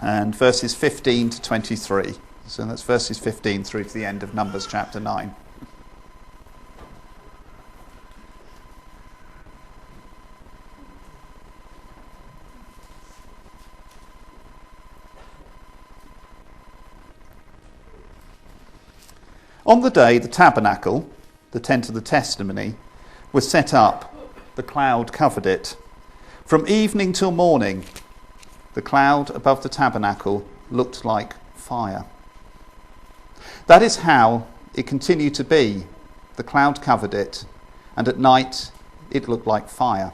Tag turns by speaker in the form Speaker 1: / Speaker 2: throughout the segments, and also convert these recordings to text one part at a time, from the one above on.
Speaker 1: and verses 15 to 23. So that's verses 15 through to the end of Numbers chapter 9. On the day the tabernacle, the tent of the testimony, was set up, the cloud covered it. From evening till morning, the cloud above the tabernacle looked like fire. That is how it continued to be. The cloud covered it, and at night it looked like fire.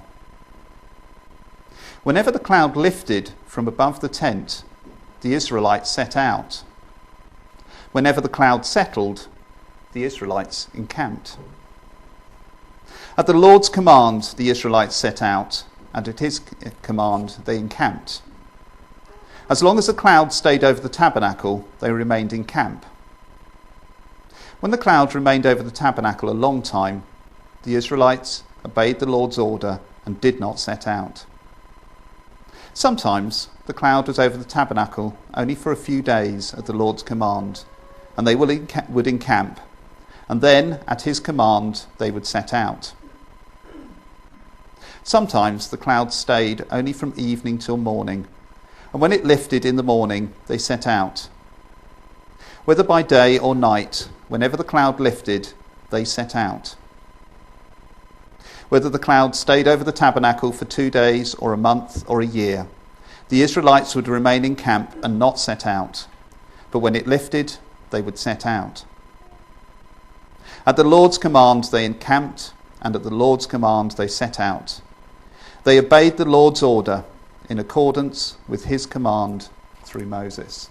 Speaker 1: Whenever the cloud lifted from above the tent, the Israelites set out. Whenever the cloud settled, the Israelites encamped. At the Lord's command, the Israelites set out, and at his command, they encamped. As long as the cloud stayed over the tabernacle, they remained in camp. When the cloud remained over the tabernacle a long time, the Israelites obeyed the Lord's order and did not set out. Sometimes the cloud was over the tabernacle only for a few days at the Lord's command, and they would encamp, and then at his command they would set out. Sometimes the cloud stayed only from evening till morning, and when it lifted in the morning they set out. Whether by day or night, whenever the cloud lifted, they set out. Whether the cloud stayed over the tabernacle for 2 days or a month or a year, the Israelites would remain in camp and not set out. But when it lifted, they would set out. At the Lord's command they encamped, and at the Lord's command they set out. They obeyed the Lord's order in accordance with his command through Moses.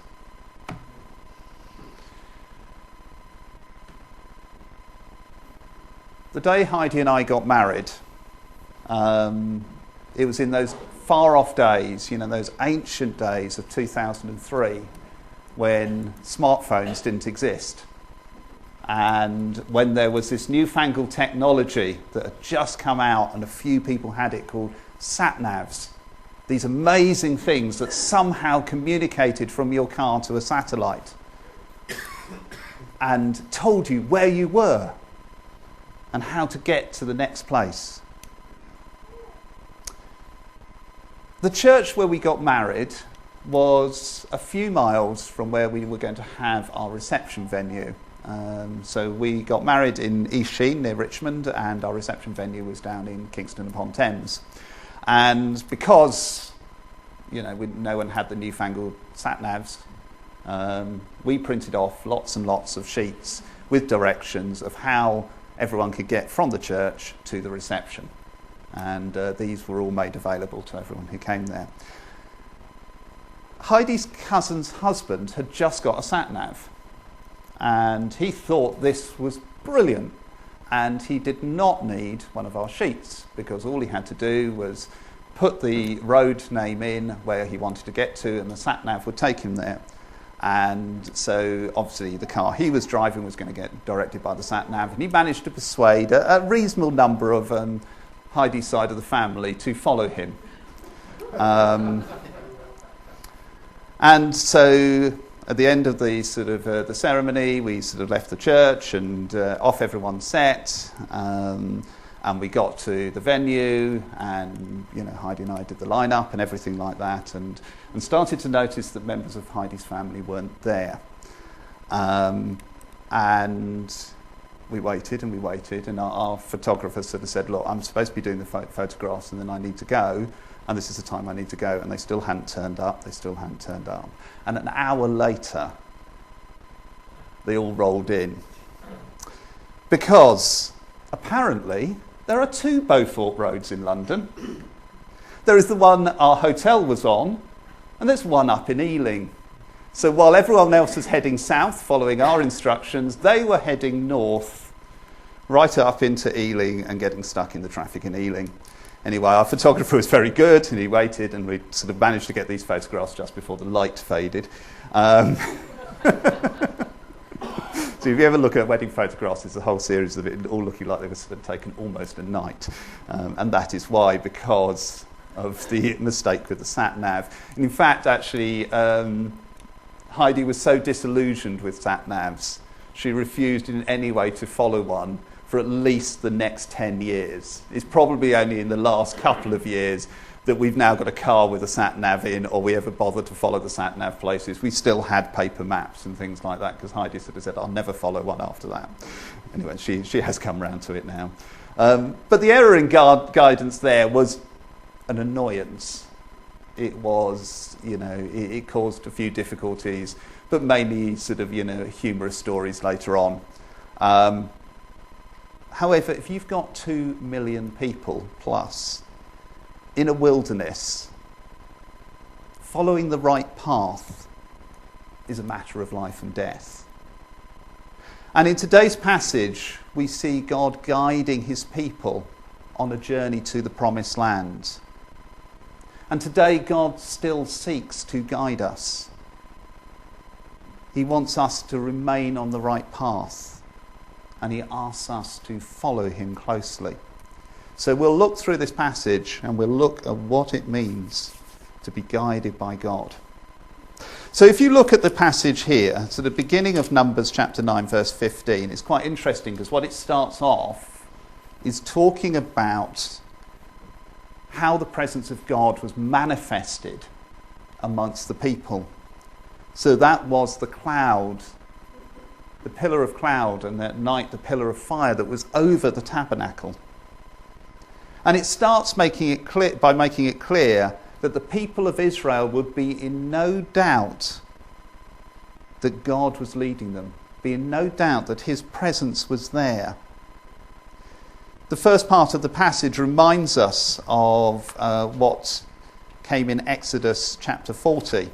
Speaker 1: The day Heidi and I got married, it was in those far-off days, those ancient days of 2003, when smartphones didn't exist. And when there was this newfangled technology that had just come out and a few people had it, called sat-navs, these amazing things that somehow communicated from your car to a satellite and told you where you were and how to get to the next place. The church where we got married was a few miles from where we were going to have our reception venue. So we got married in East Sheen near Richmond, and our reception venue was down in Kingston upon Thames. And because no one had the newfangled sat-navs, we printed off lots and lots of sheets with directions of how everyone could get from the church to the reception. And these were all made available to everyone who came there. Heidi's cousin's husband had just got a sat-nav, and he thought this was brilliant, and he did not need one of our sheets, because all he had to do was put the road name in where he wanted to get to, and the sat-nav would take him there. And so obviously the car he was driving was going to get directed by the sat-nav, and he managed to persuade a reasonable number of Heidi's side of the family to follow him. And so at the end of the the ceremony, we left the church, and off everyone set, and we got to the venue, and Heidi and I did the line-up and everything like that, and started to notice that members of Heidi's family weren't there. And we waited, and our photographer said, look, I'm supposed to be doing the photographs, and then I need to go, and this is the time I need to go, and they still hadn't turned up. And an hour later, they all rolled in. Because apparently there are 2 Beaufort roads in London. There is the one our hotel was on, and there's one up in Ealing. So while everyone else was heading south following our instructions, they were heading north, right up into Ealing and getting stuck in the traffic in Ealing. Anyway, our photographer was very good, and he waited, and we managed to get these photographs just before the light faded. So if you ever look at wedding photographs, there's a whole series of it all looking like they were taken almost at night. And that is why, because of the mistake with the sat-nav. And in fact, actually, Heidi was so disillusioned with sat-navs, she refused in any way to follow one for at least the next 10 years. It's probably only in the last couple of years that we've now got a car with a sat-nav in, or we ever bothered to follow the sat-nav places. We still had paper maps and things like that, because Heidi sort of said, I'll never follow one after that. Anyway, she has come round to it now. But the error in guidance there was an annoyance. It was, it caused a few difficulties, but mainly sort of, humorous stories later on. However, if you've got 2 million people plus in a wilderness, following the right path is a matter of life and death. And in today's passage, we see God guiding his people on a journey to the promised land. And today, God still seeks to guide us. He wants us to remain on the right path, and he asks us to follow him closely. So we'll look through this passage and we'll look at what it means to be guided by God. So if you look at the passage here, so the beginning of Numbers chapter 9 verse 15, it's quite interesting because what it starts off is talking about how the presence of God was manifested amongst the people. So that was the cloud, the pillar of cloud, and at night the pillar of fire that was over the tabernacle. And it starts making it clear that the people of Israel would be in no doubt that God was leading them, be in no doubt that his presence was there. The first part of the passage reminds us of what came in Exodus chapter 40,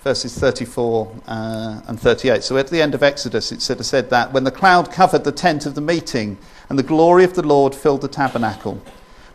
Speaker 1: verses 34 and 38. So at the end of Exodus, it said that when the cloud covered the tent of the meeting and the glory of the Lord filled the tabernacle,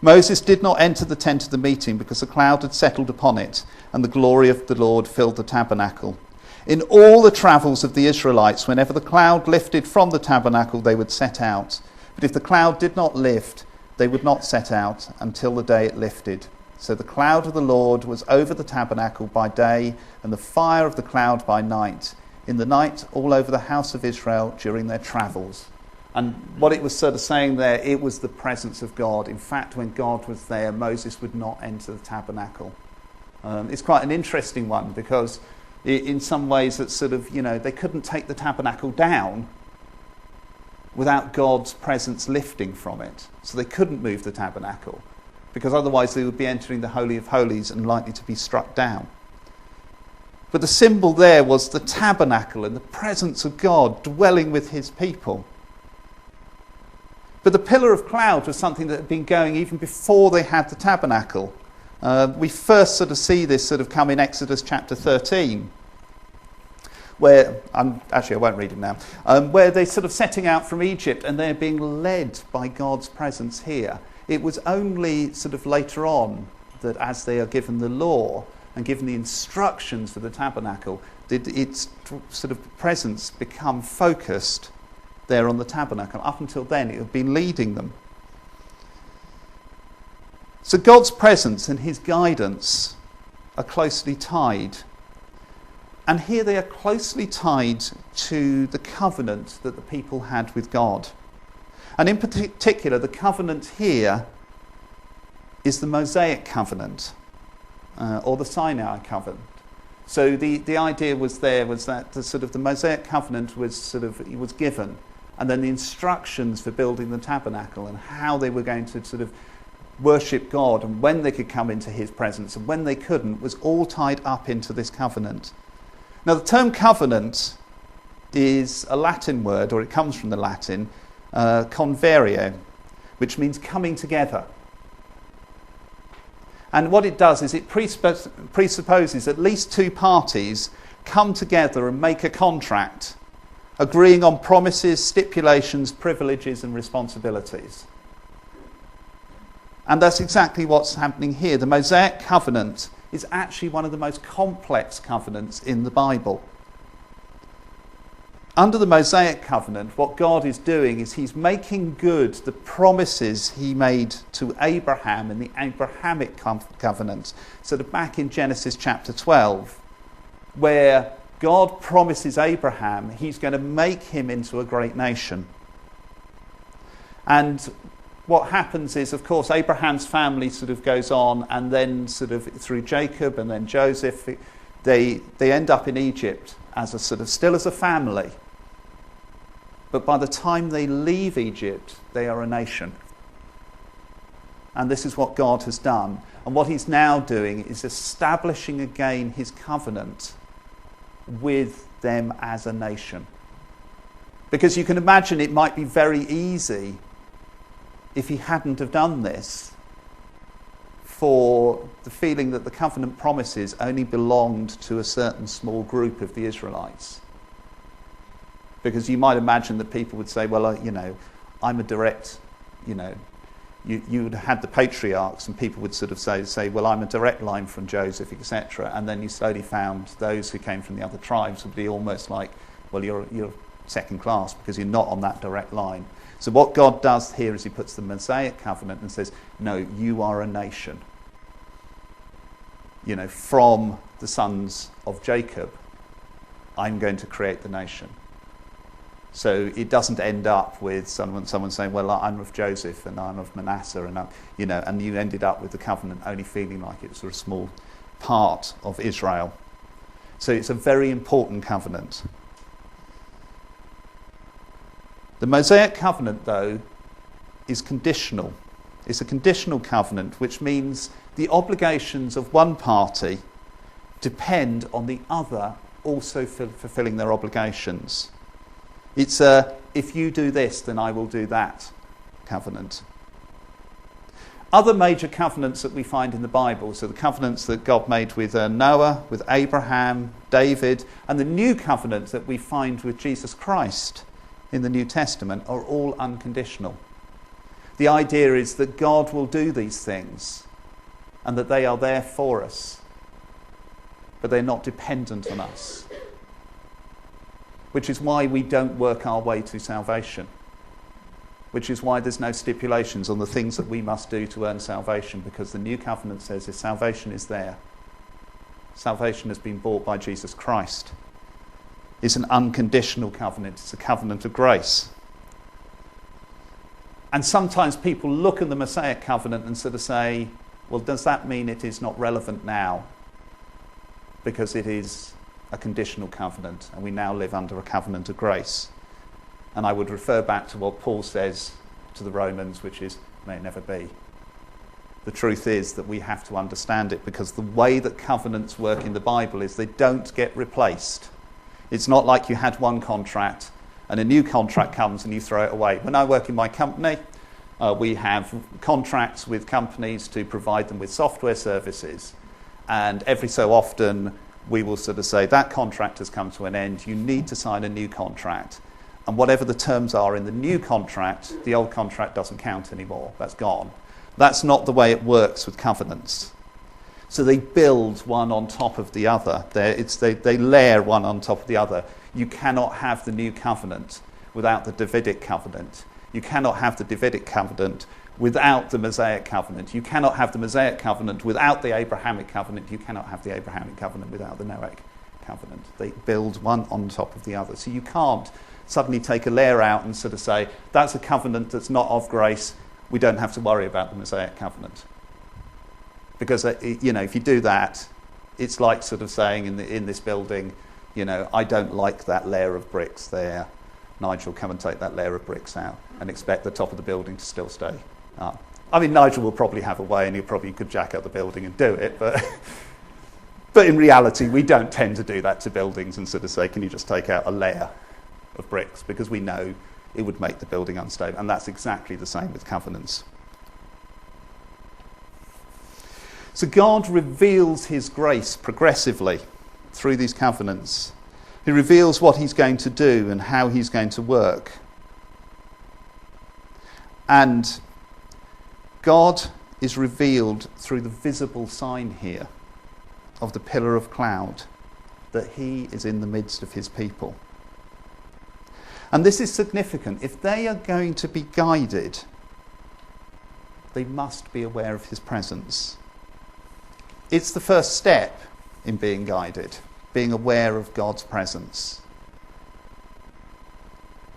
Speaker 1: Moses did not enter the tent of the meeting because the cloud had settled upon it and the glory of the Lord filled the tabernacle. In all the travels of the Israelites, whenever the cloud lifted from the tabernacle, they would set out. But if the cloud did not lift, they would not set out until the day it lifted. So the cloud of the Lord was over the tabernacle by day, and the fire of the cloud by night. In the night, all over the house of Israel during their travels. And what it was sort of saying there, it was the presence of God. In fact, when God was there, Moses would not enter the tabernacle. It's quite an interesting one because in some ways it's sort of, they couldn't take the tabernacle down without God's presence lifting from it. So they couldn't move the tabernacle because otherwise they would be entering the Holy of Holies and likely to be struck down. But the symbol there was the tabernacle and the presence of God dwelling with his people. But the pillar of cloud was something that had been going even before they had the tabernacle. We first sort of see this sort of come in Exodus chapter 13, where, actually I won't read it now, where they're sort of setting out from Egypt and they're being led by God's presence here. It was only sort of later on that as they are given the law and given the instructions for the tabernacle, did its sort of presence become focused there on the tabernacle. Up until then, it had been leading them. So God's presence and his guidance are closely tied. And here they are closely tied to the covenant that the people had with God. And in particular, the covenant here is the Mosaic covenant, or the Sinai covenant. So the idea was that the Mosaic covenant was given, and then the instructions for building the tabernacle and how they were going to sort of worship God and when they could come into his presence and when they couldn't was all tied up into this covenant. Now the term covenant is a Latin word, or it comes from the Latin, converio, which means coming together. And what it does is it presupposes at least two parties come together and make a contract, agreeing on promises, stipulations, privileges and responsibilities. And that's exactly what's happening here. The Mosaic covenant is actually one of the most complex covenants in the Bible. Under the Mosaic covenant, what God is doing is he's making good the promises he made to Abraham in the Abrahamic covenant. So back in Genesis chapter 12, where God promises Abraham he's going to make him into a great nation. And what happens is, of course, Abraham's family sort of goes on, and then sort of through Jacob and then Joseph, they end up in Egypt as a sort of still as a family. But by the time they leave Egypt, they are a nation. And this is what God has done. And what he's now doing is establishing again his covenant with them as a nation. Because you can imagine it might be very easy, if he hadn't have done this, for the feeling that the covenant promises only belonged to a certain small group of the Israelites. Because you might imagine that people would say, well, I'm a direct, you would have had the patriarchs, and people would sort of say, well, I'm a direct line from Joseph, etc. And then you slowly found those who came from the other tribes would be almost like, well, you're second class because you're not on that direct line. So what God does here is he puts the Mosaic covenant and says, no, you are a nation. From the sons of Jacob, I'm going to create the nation. So it doesn't end up with someone saying, well, I'm of Joseph and I'm of Manasseh, and you ended up with the covenant only feeling like it was a small part of Israel. So it's a very important covenant. The Mosaic covenant, though, is conditional. It's a conditional covenant, which means the obligations of one party depend on the other also fulfilling their obligations. It's a, if you do this, then I will do that covenant. Other major covenants that we find in the Bible, so the covenants that God made with Noah, with Abraham, David, and the new covenant that we find with Jesus Christ in the New Testament, are all unconditional. The idea is that God will do these things and that they are there for us, but they're not dependent on us. Which is why we don't work our way to salvation. Which is why there's no stipulations on the things that we must do to earn salvation, because the new covenant says if salvation is there, salvation has been bought by Jesus Christ. It's an unconditional covenant. It's a covenant of grace. And sometimes people look at the Mosaic covenant and sort of say, well, does that mean it is not relevant now? Because it is a conditional covenant, and we now live under a covenant of grace. And I would refer back to what Paul says to the Romans, which is, may it never be. The truth is that we have to understand it, because the way that covenants work in the Bible is they don't get replaced. It's not like you had one contract and a new contract comes and you throw it away. When I work in my company, we have contracts with companies to provide them with software services. And every so often, we will sort of say, that contract has come to an end, you need to sign a new contract. And whatever the terms are in the new contract, the old contract doesn't count anymore, that's gone. That's not the way it works with covenants. So they build one on top of the other. They layer one on top of the other. You cannot have the new covenant without the Davidic covenant. You cannot have the Davidic covenant without the Mosaic covenant. You cannot have the Mosaic covenant without the Abrahamic covenant. You cannot have the Abrahamic covenant without the Noahic covenant. They build one on top of the other. So you can't suddenly take a layer out and sort of say, that's a covenant that's not of grace, we don't have to worry about the Mosaic covenant. Because, if you do that, it's like sort of saying in this building, I don't like that layer of bricks there. Nigel, come and take that layer of bricks out and expect the top of the building to still stay up. I mean, Nigel will probably have a way and he probably could jack up the building and do it, but in reality, we don't tend to do that to buildings and sort of say, can you just take out a layer of bricks? Because we know it would make the building unstable. And that's exactly the same with covenants. So God reveals his grace progressively through these covenants. He reveals what he's going to do and how he's going to work. And God is revealed through the visible sign here of the pillar of cloud, that he is in the midst of his people. And this is significant. If they are going to be guided, they must be aware of his presence. It's the first step in being guided, being aware of God's presence.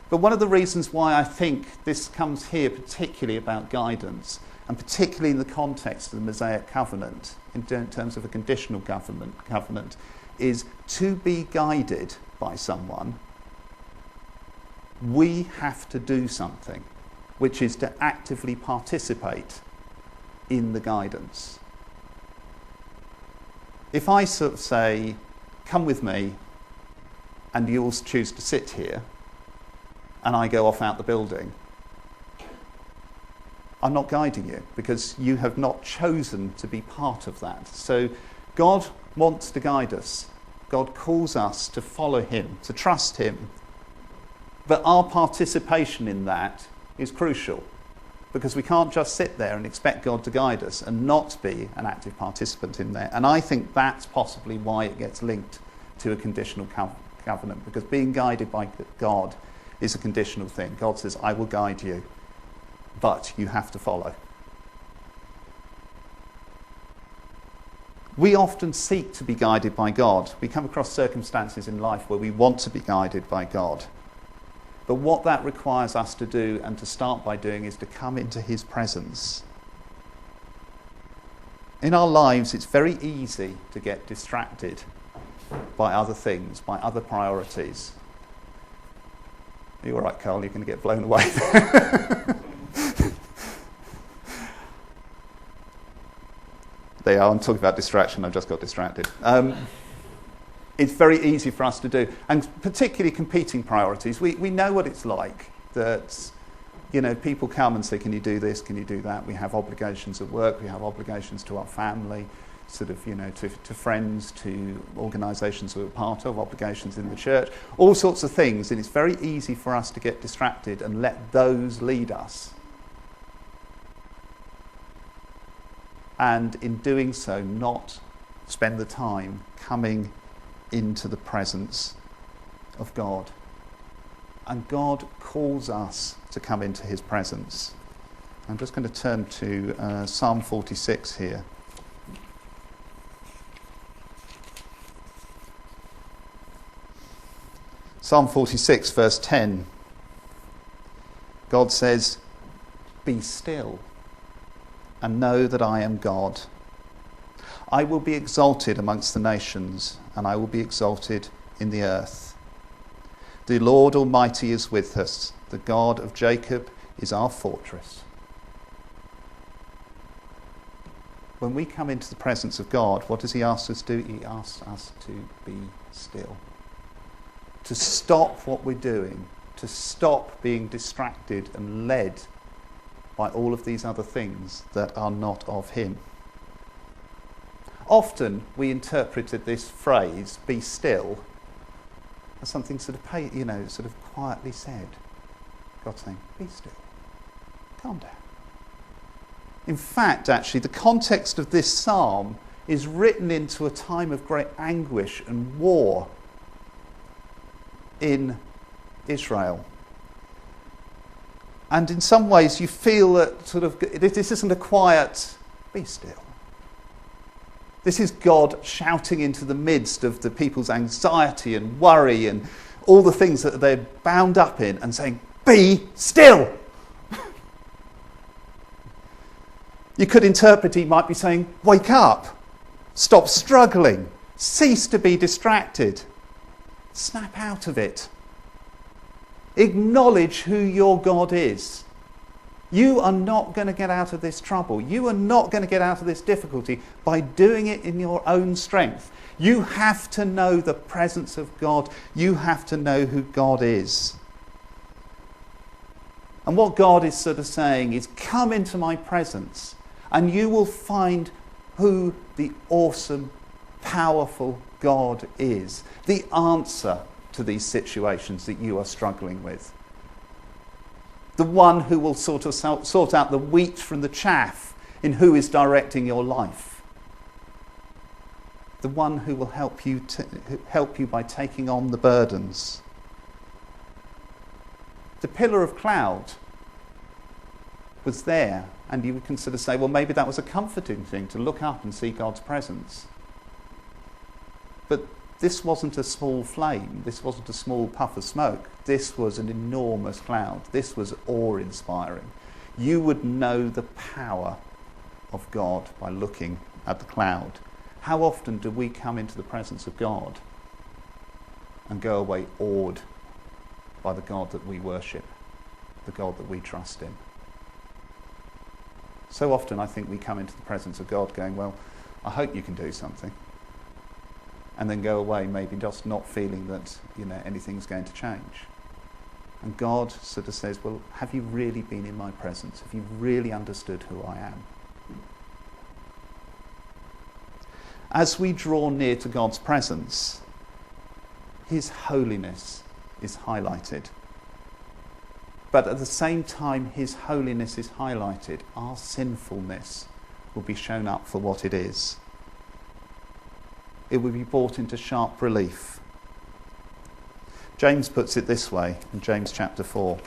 Speaker 1: But one of the reasons why I think this comes here, particularly about guidance, and particularly in the context of the Mosaic covenant, in terms of a conditional covenant, is to be guided by someone, we have to do something, which is to actively participate in the guidance. If I sort of say, come with me, and you all choose to sit here, and I go off out the building, I'm not guiding you, because you have not chosen to be part of that. So God wants to guide us. God calls us to follow him, to trust him. But our participation in that is crucial, because we can't just sit there and expect God to guide us and not be an active participant in there. And I think that's possibly why it gets linked to a conditional covenant, because being guided by God is a conditional thing. God says, I will guide you, but you have to follow. We often seek to be guided by God. We come across circumstances in life where we want to be guided by God. But what that requires us to do, and to start by doing, is to come into his presence. In our lives, it's very easy to get distracted by other things, by other priorities. Are you all right, Carl? You're going to get blown away. There you are. I'm talking about distraction. I've just got distracted. It's very easy for us to do, and particularly competing priorities. We know what it's like, that, you know, people come and say, can you do this, can you do that? We have obligations at work, we have obligations to our family, sort of, you know, to friends, to organisations we're part of, obligations in the church, all sorts of things, and it's very easy for us to get distracted and let those lead us. And in doing so, not spend the time coming into the presence of God. And God calls us to come into his presence. I'm just going to turn to Psalm 46 here. Psalm 46, verse 10. God says, be still and know that I am God. I will be exalted amongst the nations, and I will be exalted in the earth. The Lord Almighty is with us. The God of Jacob is our fortress. When we come into the presence of God, what does he ask us to do? He asks us to be still. To stop what we're doing. To stop being distracted and led by all of these other things that are not of him. Often we interpreted this phrase, be still, as something sort of sort of quietly said. God saying, be still, calm down. In fact, actually, the context of this psalm is written into a time of great anguish and war in Israel. And in some ways you feel that sort of this isn't a quiet, be still. This is God shouting into the midst of the people's anxiety and worry and all the things that they're bound up in and saying, be still. You could interpret, he might be saying, wake up, stop struggling, cease to be distracted, snap out of it. Acknowledge who your God is. You are not going to get out of this trouble. You are not going to get out of this difficulty by doing it in your own strength. You have to know the presence of God. You have to know who God is. And what God is sort of saying is, come into my presence and you will find who the awesome, powerful God is. The answer to these situations that you are struggling with. The one who will sort out the wheat from the chaff in who is directing your life. The one who will help you by taking on the burdens. The pillar of cloud was there, and you would consider say, well, maybe that was a comforting thing to look up and see God's presence. But this wasn't a small flame, this wasn't a small puff of smoke, this was an enormous cloud, this was awe-inspiring. You would know the power of God by looking at the cloud. How often do we come into the presence of God and go away awed by the God that we worship, the God that we trust in? So often I think we come into the presence of God going, well, I hope you can do something. And then go away maybe just not feeling that, anything's going to change. And God sort of says, well, have you really been in my presence? Have you really understood who I am? As we draw near to God's presence, his holiness is highlighted. But at the same time his holiness is highlighted, our sinfulness will be shown up for what it is. It will be brought into sharp relief. James puts it this way in James chapter 4.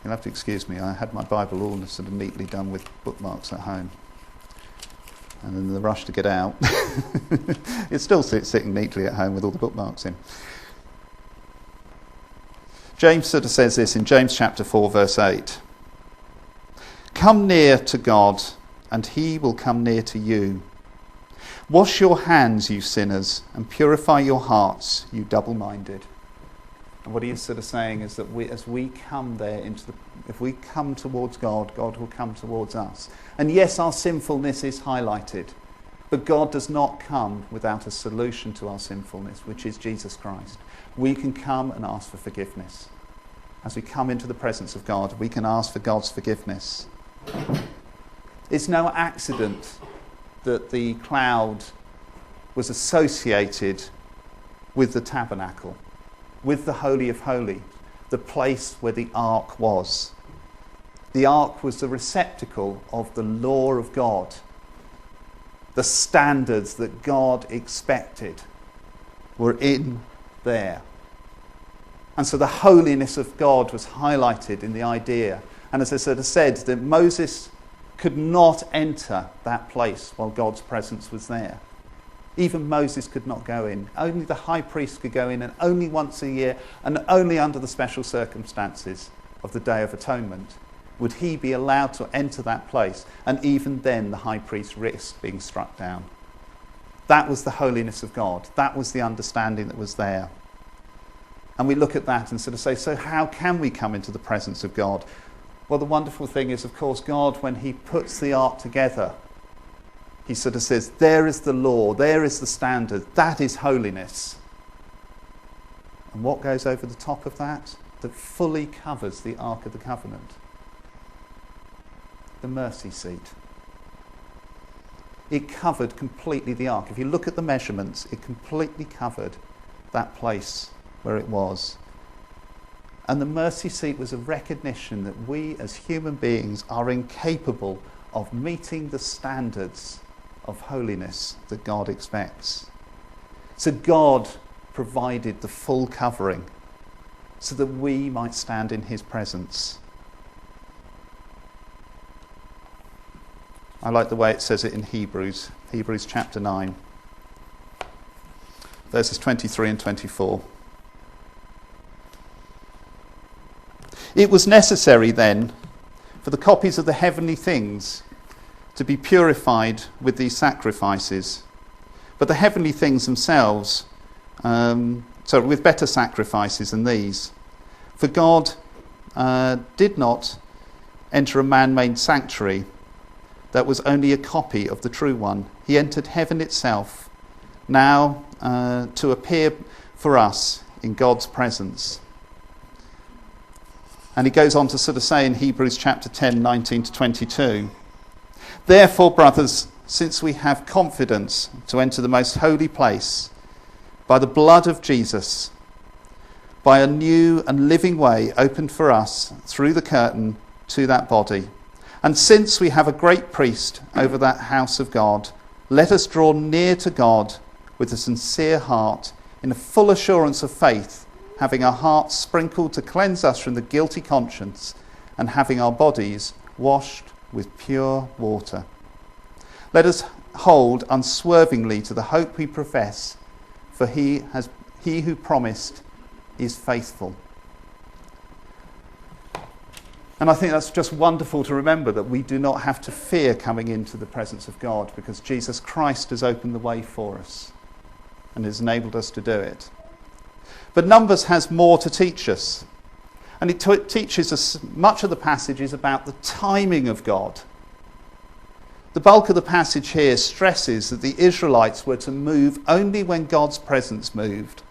Speaker 1: You'll have to excuse me, I had my Bible all sort of neatly done with bookmarks at home. And in the rush to get out, it's still sitting neatly at home with all the bookmarks in. James sort of says this in James chapter 4 verse 8. Come near to God, and he will come near to you. Wash your hands, you sinners, and purify your hearts, you double-minded. And what he is sort of saying is that as we come there if we come towards God, God will come towards us. And yes, our sinfulness is highlighted, but God does not come without a solution to our sinfulness, which is Jesus Christ. We can come and ask for forgiveness. As we come into the presence of God, we can ask for God's forgiveness. It's no accident that the cloud was associated with the tabernacle, with the Holy of Holies, the place where the ark was. The ark was the receptacle of the law of God, the standards that God expected were in there. And so the holiness of God was highlighted in the idea. And as I sort of said, that Moses could not enter that place while God's presence was there. Even Moses could not go in. Only the high priest could go in, and only once a year, and only under the special circumstances of the Day of Atonement would he be allowed to enter that place. And even then the high priest risked being struck down. That was the holiness of God. That was the understanding that was there. And we look at that and sort of say, so how can we come into the presence of God? Well, the wonderful thing is, of course, God, when he puts the ark together, he sort of says, there is the law, there is the standard, that is holiness. And what goes over the top of that? That fully covers the Ark of the Covenant. The mercy seat. It covered completely the ark. If you look at the measurements, it completely covered that place where it was. And the mercy seat was a recognition that we as human beings are incapable of meeting the standards of holiness that God expects. So God provided the full covering so that we might stand in his presence. I like the way it says it in Hebrews chapter 9, verses 23 and 24. It was necessary then for the copies of the heavenly things to be purified with these sacrifices, but the heavenly things themselves, with better sacrifices than these. For God did not enter a man-made sanctuary that was only a copy of the true one. He entered heaven itself, now to appear for us in God's presence. And he goes on to sort of say in Hebrews chapter 10, 19 to 22, therefore, brothers, since we have confidence to enter the most holy place by the blood of Jesus, by a new and living way opened for us through the curtain to that body, and since we have a great priest over that house of God, let us draw near to God with a sincere heart, in a full assurance of faith, having our hearts sprinkled to cleanse us from the guilty conscience, and having our bodies washed with pure water. Let us hold unswervingly to the hope we profess, for he who promised is faithful. And I think that's just wonderful to remember, that we do not have to fear coming into the presence of God, because Jesus Christ has opened the way for us and has enabled us to do it. But Numbers has more to teach us. And it teaches us, much of the passage is about the timing of God. The bulk of the passage here stresses that the Israelites were to move only when God's presence moved.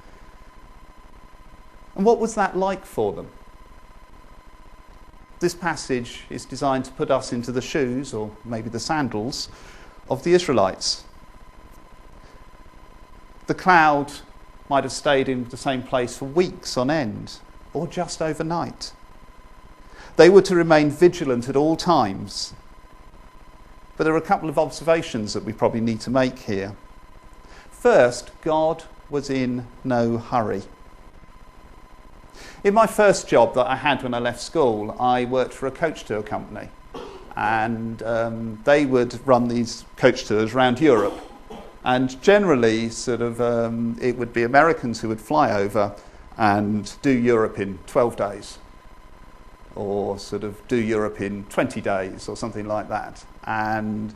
Speaker 1: And what was that like for them? This passage is designed to put us into the shoes, or maybe the sandals, of the Israelites. The cloud might have stayed in the same place for weeks on end, or just overnight. They were to remain vigilant at all times. But there are a couple of observations that we probably need to make here. First, God was in no hurry. In my first job that I had when I left school, I worked for a coach tour company, and they would run these coach tours around Europe. And generally, it would be Americans who would fly over and do Europe in 12 days, or do Europe in 20 days, or something like that. And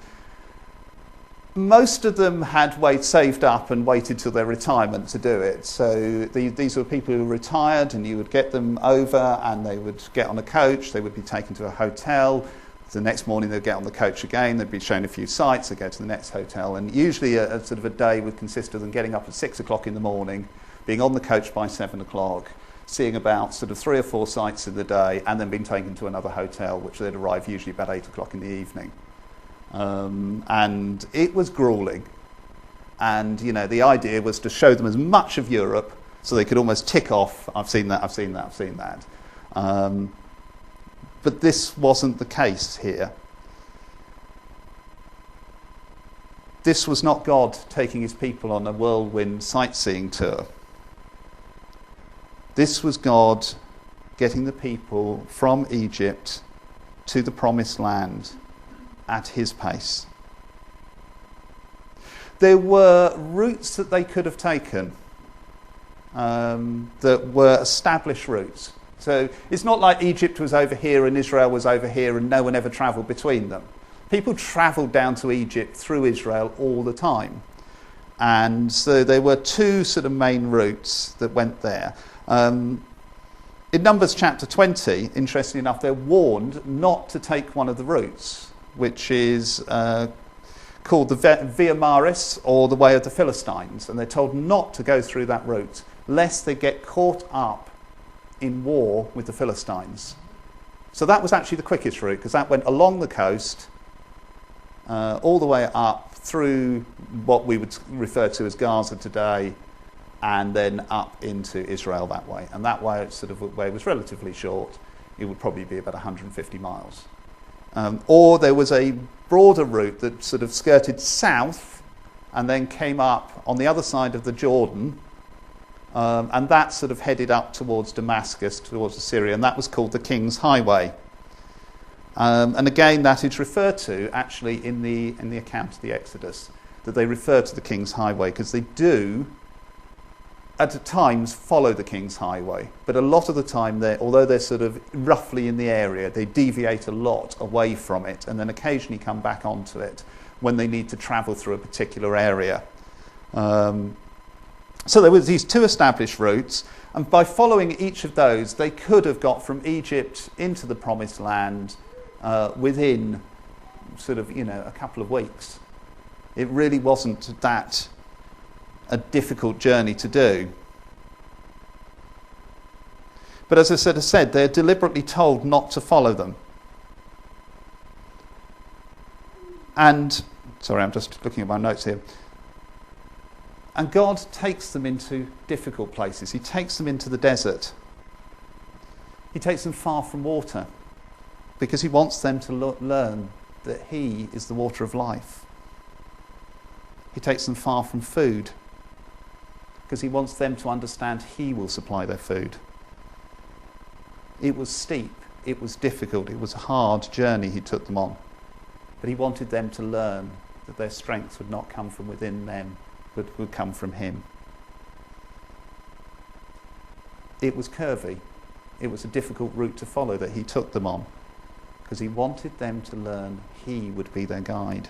Speaker 1: most of them had saved up and waited till their retirement to do it. So these were people who retired, and you would get them over, and they would get on a coach, they would be taken to a hotel. The next morning they'd get on the coach again, they'd be shown a few sites, they'd go to the next hotel, and usually a day would consist of them getting up at 6 o'clock in the morning, being on the coach by 7 o'clock, seeing about 3 or 4 sites in the day, and then being taken to another hotel, which they'd arrive usually about 8 o'clock in the evening. And it was gruelling. And, the idea was to show them as much of Europe so they could almost tick off, I've seen that, I've seen that, I've seen that. But this wasn't the case here. This was not God taking his people on a whirlwind sightseeing tour. This was God getting the people from Egypt to the promised land at his pace. There were routes that they could have taken that were established routes. So it's not like Egypt was over here and Israel was over here and no one ever travelled between them. People travelled down to Egypt through Israel all the time. And so there were 2 main routes that went there. In Numbers chapter 20, interestingly enough, they're warned not to take one of the routes, which is called the Via Maris, or the way of the Philistines. And they're told not to go through that route, lest they get caught up in war with the Philistines. So that was actually the quickest route, because that went along the coast, all the way up through what we would refer to as Gaza today, and then up into Israel that way. And that way, way was relatively short. It would probably be about 150 miles. Or there was a broader route that skirted south and then came up on the other side of the Jordan, and that headed up towards Damascus, towards Syria, and that was called the King's Highway. And again, that is referred to actually in the account of the Exodus, that they refer to the King's Highway, because they do at times follow the King's Highway, but a lot of the time, although they're roughly in the area, they deviate a lot away from it, and then occasionally come back onto it when they need to travel through a particular area. So there were these 2 established routes, and by following each of those, they could have got from Egypt into the Promised Land within a couple of weeks. It really wasn't that a difficult journey to do. But as I said, they're deliberately told not to follow them. And, sorry, I'm just looking at my notes here. And God takes them into difficult places. He takes them into the desert. He takes them far from water, because he wants them to learn that he is the water of life. He takes them far from food. because he wants them to understand he will supply their food. It was steep, it was difficult, it was a hard journey he took them on. But he wanted them to learn that their strength would not come from within them, but would come from him. It was curvy. It was a difficult route to follow that he took them on, because he wanted them to learn he would be their guide.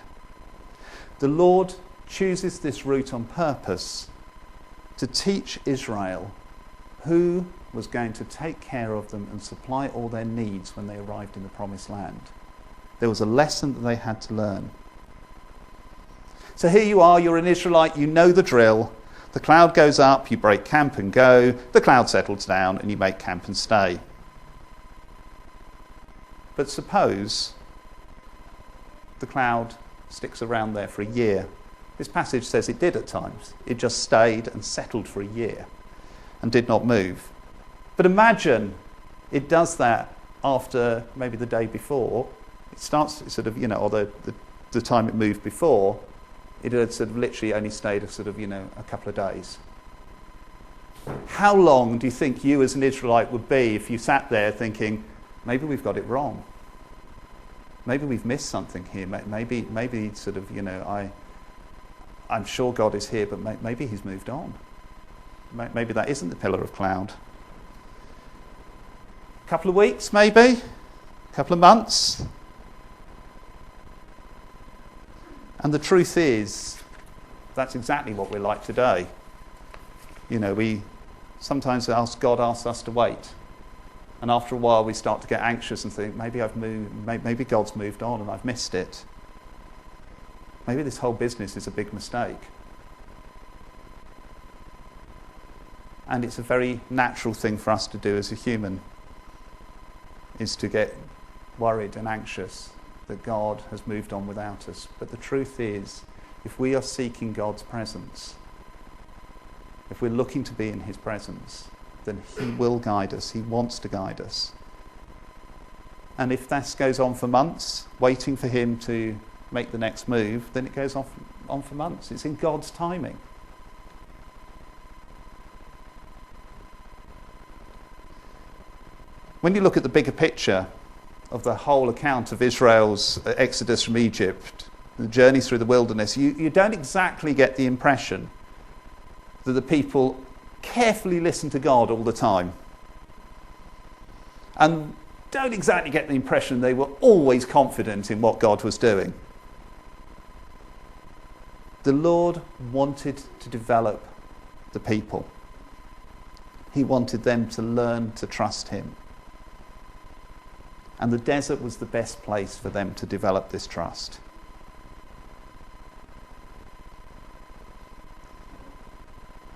Speaker 1: The Lord chooses this route on purpose to teach Israel who was going to take care of them and supply all their needs when they arrived in the Promised Land. There was a lesson that they had to learn. So here you are, you're an Israelite, you know the drill. The cloud goes up, you break camp and go. The cloud settles down and you make camp and stay. But suppose the cloud sticks around there for a year. This passage says it did at times. It just stayed and settled for a year and did not move. But imagine it does that after maybe the day before. It starts sort of, or the time it moved before, it had sort of literally only stayed a couple of days. How long do you think you as an Israelite would be if you sat there thinking, maybe we've got it wrong? Maybe we've missed something here. Maybe I'm sure God is here, but maybe he's moved on. Maybe that isn't the pillar of cloud. A couple of weeks, maybe? A couple of months? And the truth is, that's exactly what we're like today. We sometimes God asks us to wait. And after a while we start to get anxious and think, maybe God's moved on and I've missed it. Maybe this whole business is a big mistake. And it's a very natural thing for us to do as a human, is to get worried and anxious that God has moved on without us. But the truth is, if we are seeking God's presence, if we're looking to be in his presence, then he will guide us. He wants to guide us. And if this goes on for months, waiting for him to make the next move, then it goes on for months. It's in God's timing. When you look at the bigger picture of the whole account of Israel's exodus from Egypt, the journey through the wilderness, you don't exactly get the impression that the people carefully listened to God all the time. And don't exactly get the impression they were always confident in what God was doing. The Lord wanted to develop the people. He wanted them to learn to trust him. And the desert was the best place for them to develop this trust.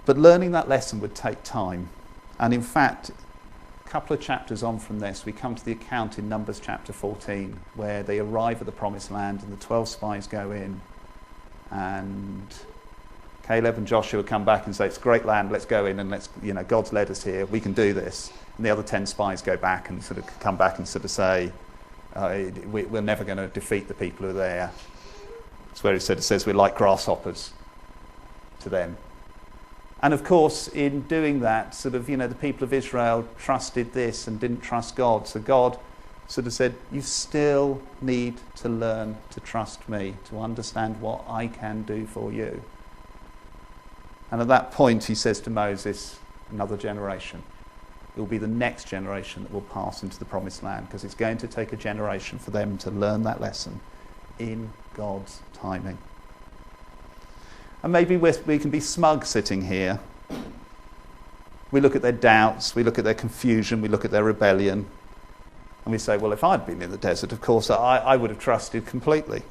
Speaker 1: But learning that lesson would take time. And in fact, a couple of chapters on from this, we come to the account in Numbers chapter 14, where they arrive at the Promised Land and the 12 spies go in. And Caleb and Joshua come back and say, it's a great land, let's go in and God's led us here, we can do this. And the other 10 spies go back and sort of come back and sort of say, we're never going to defeat the people who are there. It's where it says we're like grasshoppers to them. And of course, in doing that, the people of Israel trusted this and didn't trust God. So God sort of said, you still need to learn to trust me, to understand what I can do for you. And at that point, he says to Moses, another generation. It will be the next generation that will pass into the Promised Land, because it's going to take a generation for them to learn that lesson in God's timing. And maybe we can be smug sitting here. We look at their doubts, we look at their confusion, we look at their rebellion, and we say, well, if I'd been in the desert, of course, I would have trusted completely.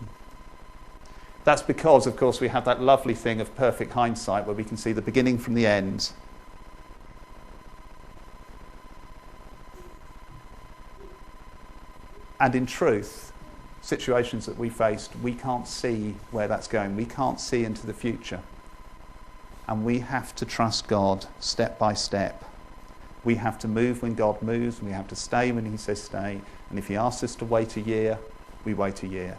Speaker 1: That's because, of course, we have that lovely thing of perfect hindsight where we can see the beginning from the end. And in truth, situations that we faced, we can't see where that's going. We can't see into the future. And we have to trust God step by step. We have to move when God moves, and we have to stay when he says stay. And if he asks us to wait a year, we wait a year.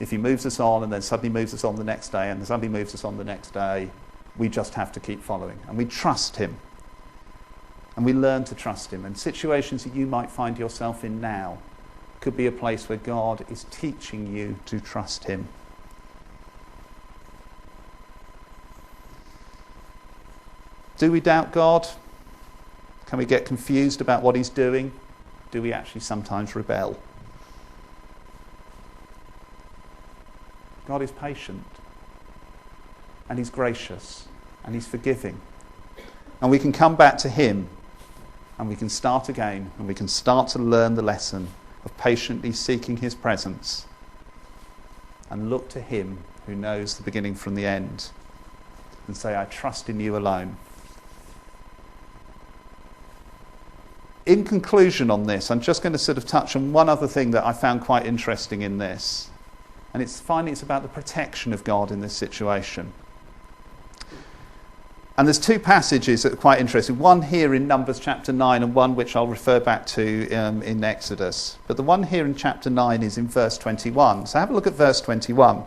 Speaker 1: If he moves us on and then suddenly moves us on the next day and then suddenly moves us on the next day, We just have to keep following. And we trust him. And we learn to trust him. And situations that you might find yourself in now could be a place where God is teaching you to trust him. Do we doubt God? Can we get confused about what he's doing? Do we actually sometimes rebel? God is patient, and he's gracious, and he's forgiving. And we can come back to him, and we can start again, and we can start to learn the lesson of patiently seeking his presence, and look to him who knows the beginning from the end, and say, I trust in you alone. In conclusion on this, I'm just going to sort of touch on one other thing that I found quite interesting in this. And it's about the protection of God in this situation. And there's two passages that are quite interesting. One here in Numbers chapter 9 and one which I'll refer back to in Exodus. But the one here in chapter 9 is in verse 21. So have a look at verse 21.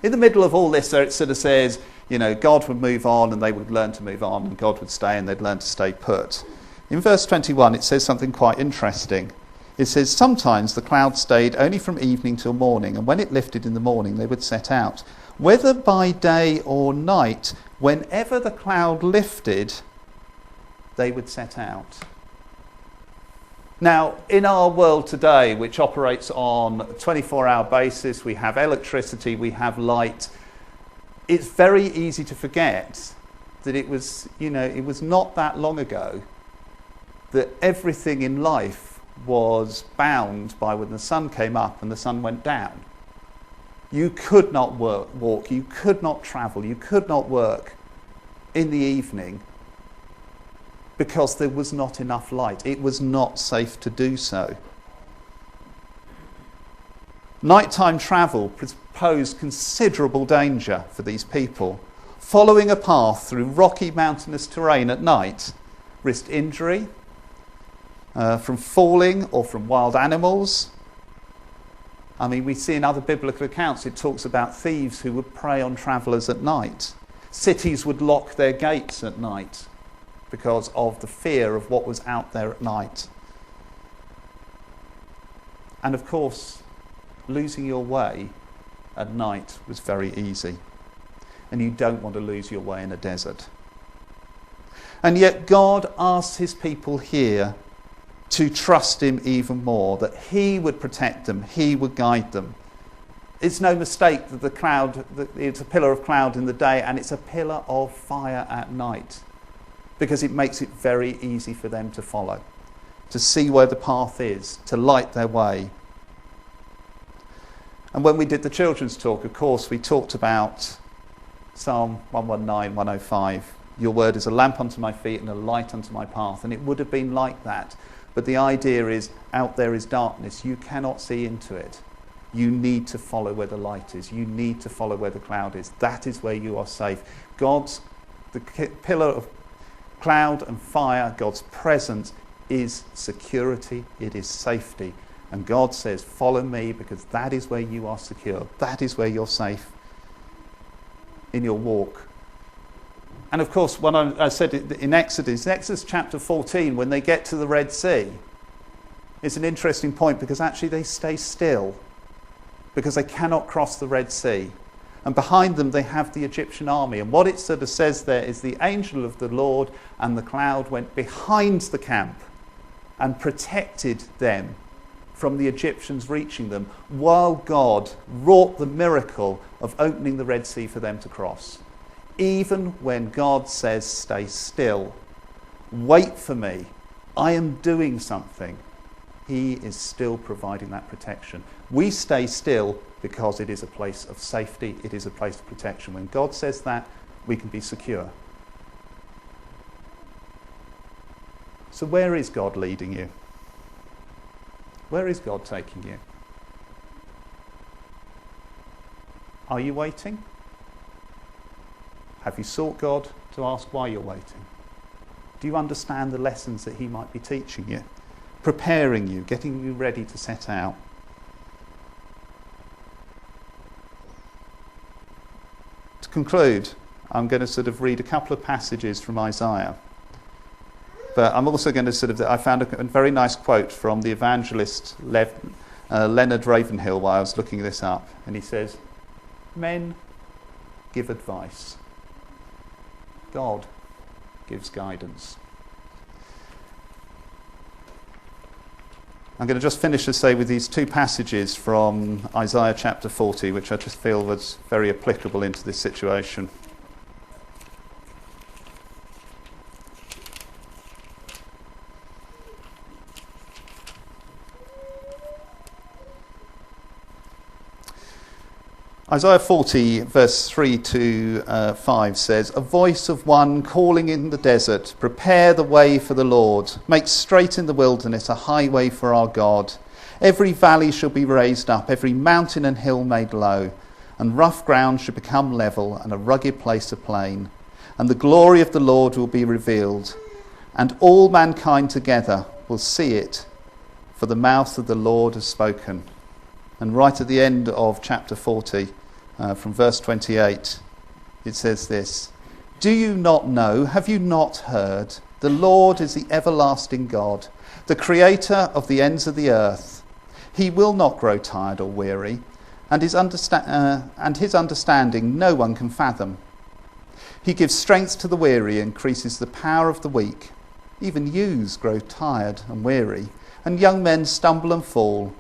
Speaker 1: In the middle of all this, it sort of says, God would move on and they would learn to move on, and God would stay and they'd learn to stay put. In verse 21, it says something quite interesting. It says, sometimes the cloud stayed only from evening till morning, and when it lifted in the morning, they would set out. Whether by day or night, whenever the cloud lifted, they would set out. Now, in our world today, which operates on a 24-hour basis, we have electricity, we have light, it's very easy to forget that it was not that long ago that everything in life was bound by when the sun came up and the sun went down. You could not walk, you could not travel, you could not work in the evening because there was not enough light. It was not safe to do so. Nighttime travel posed considerable danger for these people. Following a path through rocky mountainous terrain at night risked injury, from falling or from wild animals. I mean, we see in other biblical accounts, it talks about thieves who would prey on travellers at night. Cities would lock their gates at night because of the fear of what was out there at night. And of course, losing your way at night was very easy. And you don't want to lose your way in a desert. And yet God asks his people here to trust him even more, that he would protect them, he would guide them. It's no mistake that it's a pillar of cloud in the day and it's a pillar of fire at night, because it makes it very easy for them to follow, to see where the path is, to light their way. And when we did the children's talk, of course, we talked about Psalm 119, 105. Your word is a lamp unto my feet and a light unto my path. And it would have been like that. But the idea is, out there is darkness. You cannot see into it. You need to follow where the light is. You need to follow where the cloud is. That is where you are safe. The pillar of cloud and fire, God's presence is security. It is safety. And God says, follow me, because that is where you are secure. That is where you're safe in your walk. And of course, when I said in Exodus chapter 14, when they get to the Red Sea, it's an interesting point, because actually they stay still because they cannot cross the Red Sea. And behind them they have the Egyptian army. And what it sort of says there is the angel of the Lord and the cloud went behind the camp and protected them from the Egyptians reaching them, while God wrought the miracle of opening the Red Sea for them to cross. Even when God says, stay still, wait for me, I am doing something, he is still providing that protection. We stay still because it is a place of safety, it is a place of protection. When God says that, we can be secure. So where is God leading you? Where is God taking you? Are you waiting? Have you sought God to ask why you're waiting? Do you understand the lessons that he might be teaching you, preparing you, getting you ready to set out? To conclude, I'm going to sort of read a couple of passages from Isaiah. But I'm also going to I found a very nice quote from the evangelist Leonard Ravenhill while I was looking this up. And he says, "Men give advice. God gives guidance." I'm going to just finish, with these two passages from Isaiah chapter 40, which I just feel was very applicable into this situation. Isaiah 40, verse 3 to 5 says, "A voice of one calling in the desert, prepare the way for the Lord. Make straight in the wilderness a highway for our God. Every valley shall be raised up, every mountain and hill made low, and rough ground shall become level, and a rugged place a plain. And the glory of the Lord will be revealed, and all mankind together will see it, for the mouth of the Lord has spoken." And right at the end of chapter 40, from verse 28, it says this, "Do you not know, have you not heard? The Lord is the everlasting God, the creator of the ends of the earth. He will not grow tired or weary, and his understanding no one can fathom. He gives strength to the weary, increases the power of the weak. Even youths grow tired and weary, and young men stumble and fall.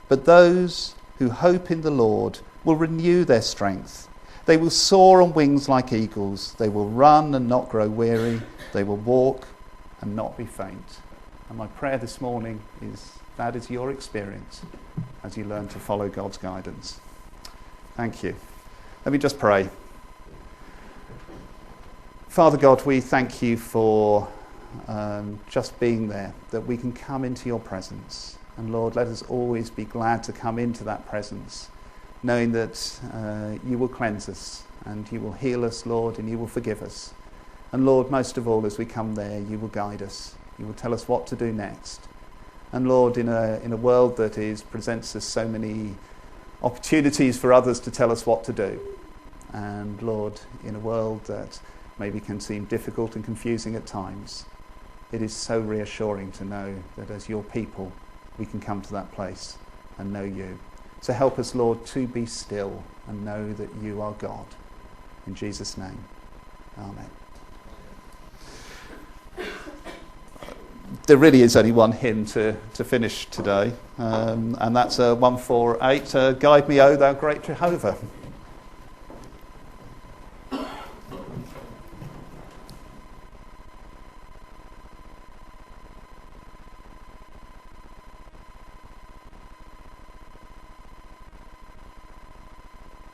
Speaker 1: But those who hope in the Lord will renew their strength. They will soar on wings like eagles. They will run and not grow weary. They will walk and not be faint." And my prayer this morning is that is your experience as you learn to follow God's guidance. Thank you. Let me just pray. Father God, we thank you for just being there, that we can come into your presence. And Lord, let us always be glad to come into that presence, knowing that you will cleanse us and you will heal us, Lord, and you will forgive us. And Lord, most of all, as we come there, you will guide us. You will tell us what to do next. And Lord, in a world that presents us so many opportunities for others to tell us what to do, and Lord, in a world that maybe can seem difficult and confusing at times, it is so reassuring to know that as your people, we can come to that place and know you. So help us, Lord, to be still and know that you are God. In Jesus' name, amen. There really is only one hymn to finish today, and that's 148, "Guide me, O thou great Jehovah."